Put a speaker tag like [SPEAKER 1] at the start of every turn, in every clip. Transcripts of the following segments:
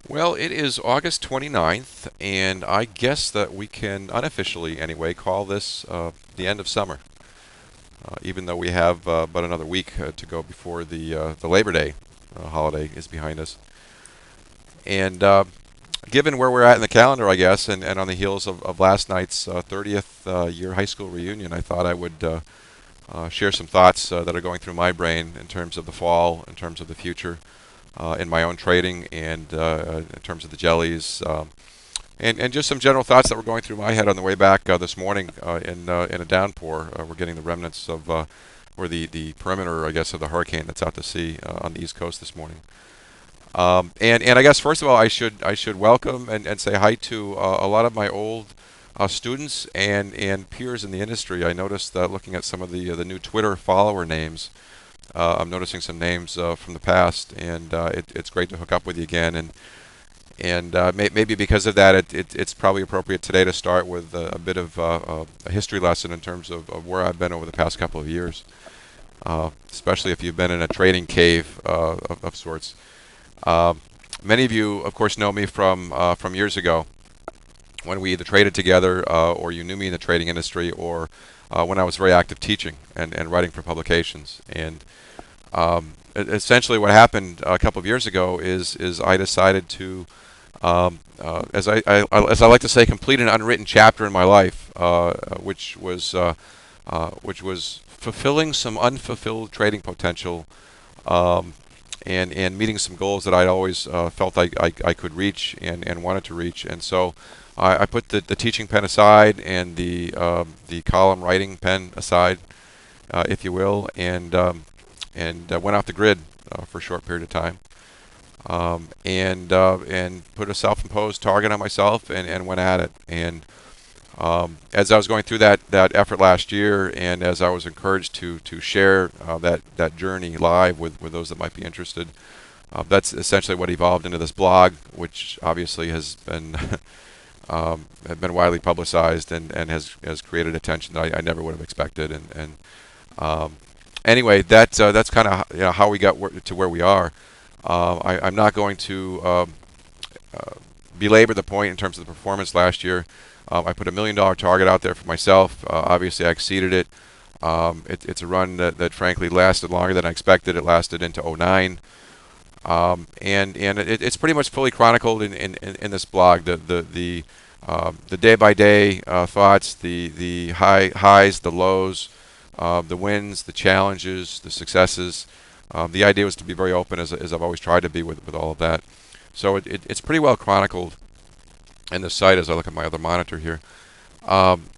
[SPEAKER 1] Well, it is August 29th, and I guess that we can unofficially, anyway, call this the end of summer, even though we have but another week to go before the Labor Day holiday is behind us. And given where we're at in the calendar, I guess, and on the heels of last night's 30th year high school reunion, I thought I would share some thoughts that are going through my brain in terms of the fall, in terms of the future, in my own trading, and in terms of the jellies, and just some general thoughts that were going through my head on the way back this morning in a downpour. We're getting the remnants of or the perimeter, I guess, of the hurricane that's out to sea on the East Coast this morning. And I guess first of all, I should welcome and say hi to a lot of my old students and peers in the industry. I noticed looking at some of the new Twitter follower names. I'm noticing some names from the past, and it's great to hook up with you again. And maybe because of that, it's probably appropriate today to start with a bit of a history lesson in terms of where I've been over the past couple of years, especially if you've been in a trading cave of sorts. Uh, Many of you, of course, know me from years ago when we either traded together or you knew me in the trading industry or when I was very active teaching and writing for publications. And essentially what happened a couple of years ago is I decided to, as I like to say, complete an unwritten chapter in my life, which was fulfilling some unfulfilled trading potential. And meeting some goals that I'd always felt I could reach and wanted to reach. And so I put the teaching pen aside and the column writing pen aside, if you will, and went off the grid for a short period of time. And put a self-imposed target on myself and went at it. And as I was going through that effort last year, and as I was encouraged to share that journey live with those that might be interested, that's essentially what evolved into this blog, which obviously has been have been widely publicized and has created attention that I never would have expected. And anyway, that's kind of how we got to where we are. I'm not going to belabor the point in terms of the performance last year. I put $1 million target out there for myself. Obviously, I exceeded it. It's a run that frankly lasted longer than I expected. It lasted into '09. It's pretty much fully chronicled in this blog. The day by day thoughts, the highs, the lows, the wins, the challenges, the successes. The idea was to be very open, as I've always tried to be with all of that. So it's pretty well chronicled in the site as I look at my other monitor here. Um,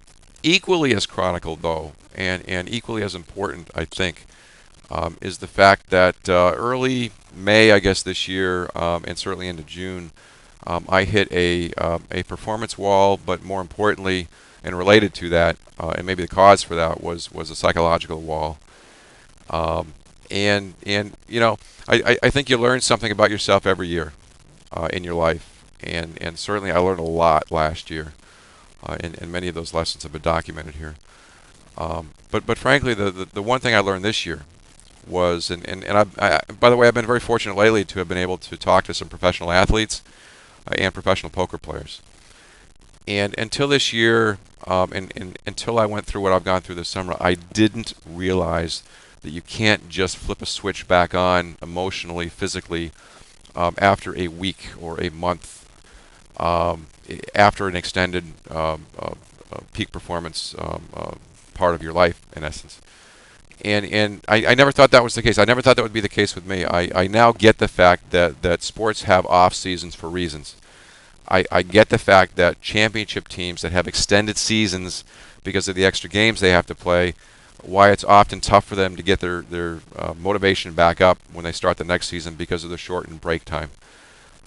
[SPEAKER 1] Equally as chronicled, though, and equally as important, I think, is the fact that early May, I guess, this year, and certainly into June, I hit a performance wall, but more importantly, and related to that, and maybe the cause for that was a psychological wall. And I think you learn something about yourself every year in your life, and certainly I learned a lot last year, and many of those lessons have been documented here. But frankly, the one thing I learned this year was, by the way, I've been very fortunate lately to have been able to talk to some professional athletes and professional poker players. And until this year, and until I went through what I've gone through this summer, I didn't realize that you can't just flip a switch back on emotionally, physically, after a week or a month, after an extended peak performance part of your life, in essence. And I never thought that was the case. I never thought that would be the case with me. I now get the fact that sports have off seasons for reasons. I get the fact that championship teams that have extended seasons because of the extra games they have to play, why it's often tough for them to get their motivation back up when they start the next season because of the shortened break time.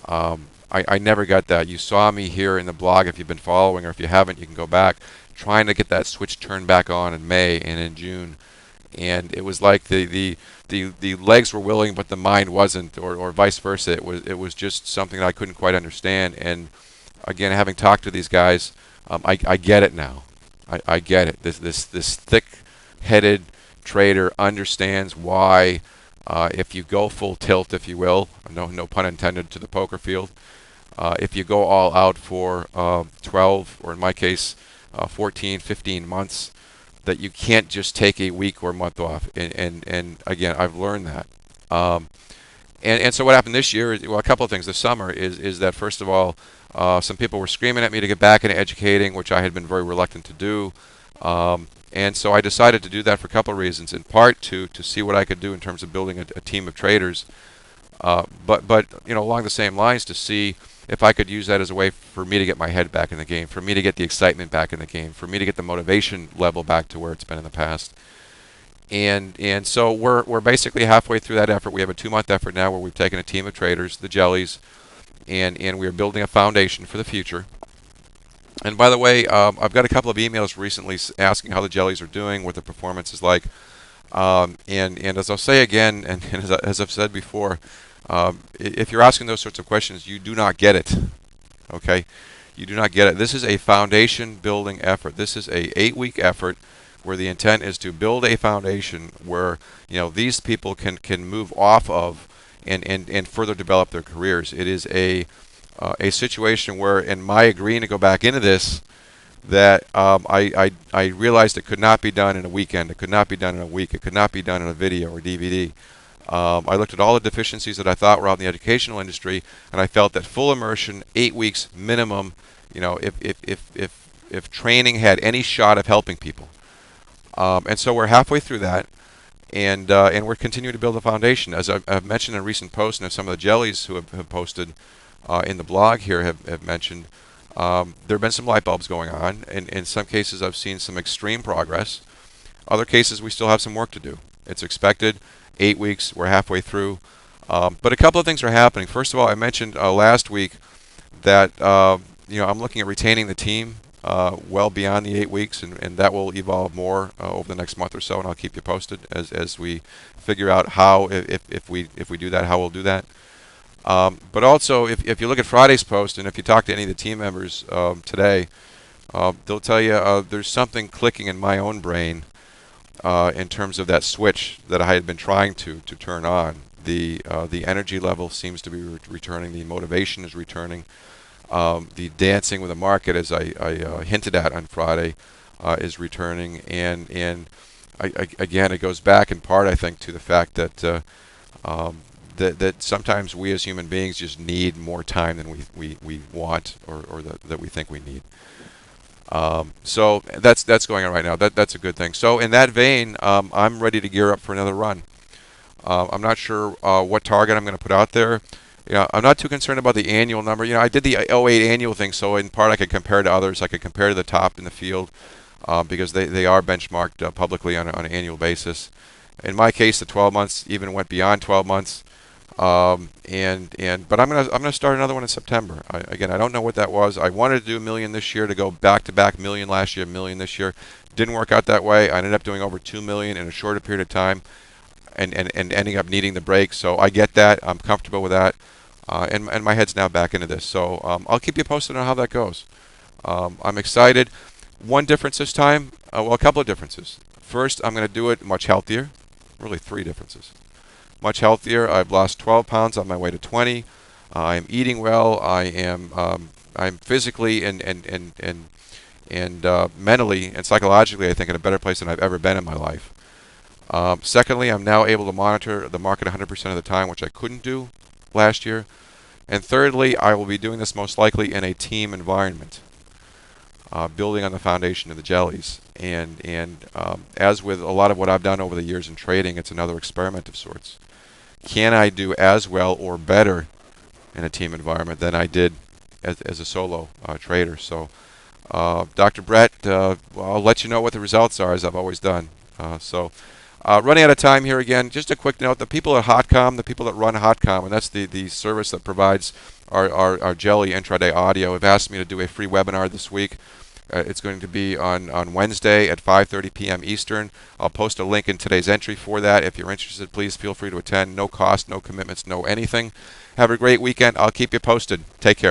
[SPEAKER 1] I never got that. You saw me here in the blog, if you've been following, or if you haven't, you can go back, trying to get that switch turned back on in May and in June. And it was like the legs were willing, but the mind wasn't, or vice versa. It was just something that I couldn't quite understand. And again, having talked to these guys, I get it now. I get it. This thick-headed trader understands why, if you go full tilt, if you will, no pun intended, to the poker field, If you go all out for 12, or in my case, 14, 15 months, that you can't just take a week or a month off. And again, I've learned that. Um, and so what happened this year, well, a couple of things this summer is that, first of all, some people were screaming at me to get back into educating, which I had been very reluctant to do. And so I decided to do that for a couple of reasons. In part to see what I could do in terms of building a team of traders, but along the same lines, to see if I could use that as a way for me to get my head back in the game, for me to get the excitement back in the game, for me to get the motivation level back to where it's been in the past. And so we're basically halfway through that effort. We have a 2-month effort now where we've taken a team of traders, the Jellies, and we are building a foundation for the future. And by the way, I've got a couple of emails recently asking how the Jellies are doing, what the performance is like. And as I'll say again, and as I've said before, if you're asking those sorts of questions, you do not get it. Okay, you do not get it. This is a foundation building effort. This is a 8-week effort where the intent is to build a foundation where these people can move off of and further develop their careers. It is a situation where, in my agreeing to go back into this, that I realized it could not be done in a weekend. It could not be done in a week. It could not be done in a video or DVD. I looked at all the deficiencies that I thought were out in the educational industry, and I felt that full immersion, 8 weeks minimum, if training had any shot of helping people. And so we're halfway through that, and we're continuing to build a foundation. As I've mentioned in a recent post, and some of the Jellies who have posted in the blog here have mentioned, there have been some light bulbs going on. And in some cases, I've seen some extreme progress. Other cases, we still have some work to do. It's expected. 8 weeks, we're halfway through. But a couple of things are happening. First of all, I mentioned last week that I'm looking at retaining the team well beyond the 8 weeks, and that will evolve more over the next month or so, and I'll keep you posted as we figure out how, if we do that, how we'll do that. But also, if you look at Friday's post, and if you talk to any of the team members today, they'll tell you there's something clicking in my own brain in terms of that switch that I had been trying to turn on. The energy level seems to be returning. The motivation is returning. The dancing with the market, as I hinted at on Friday, is returning. And again, it goes back in part, I think, to the fact that that sometimes we as human beings just need more time than we want or that we think we need. So that's going on right now. That's a good thing. So in that vein, I'm ready to gear up for another run. I'm not sure what target I'm going to put out there. I'm not too concerned about the annual number. I did the 08 annual thing, so in part I could compare to others. I could compare to the top in the field because they are benchmarked publicly on an annual basis. In my case, the 12 months even went beyond 12 months. But I'm gonna start another one in September. Again, I don't know what that was. I wanted to do $1 million this year, to go back-to-back $1 million last year, $1 million this year. Didn't work out that way. I ended up doing over $2 million in a shorter period of time, and ending up needing the break. So I get that. I'm comfortable with that, and my head's now back into this. So I'll keep you posted on how that goes. I'm excited. One difference this time, well, a couple of differences. First, I'm going to do it much healthier. Really, 3 differences. Much healthier. I've lost 12 pounds on my way to 20. I'm eating well. I'm physically and mentally and psychologically, I think, in a better place than I've ever been in my life. Secondly, I'm now able to monitor the market 100% of the time, which I couldn't do last year. And thirdly, I will be doing this most likely in a team environment, building on the foundation of the Jellies. And as with a lot of what I've done over the years in trading, it's another experiment of sorts. Can I do as well or better in a team environment than I did as a solo trader? So, Dr. Brett, I'll let you know what the results are, as I've always done. Running out of time here again, just a quick note. The people at Hotcom, the people that run Hotcom, and that's the service that provides our Jelly intraday audio, have asked me to do a free webinar this week. It's going to be on Wednesday at 5:30 p.m. Eastern. I'll post a link in today's entry for that. If you're interested, please feel free to attend. No cost, no commitments, no anything. Have a great weekend. I'll keep you posted. Take care.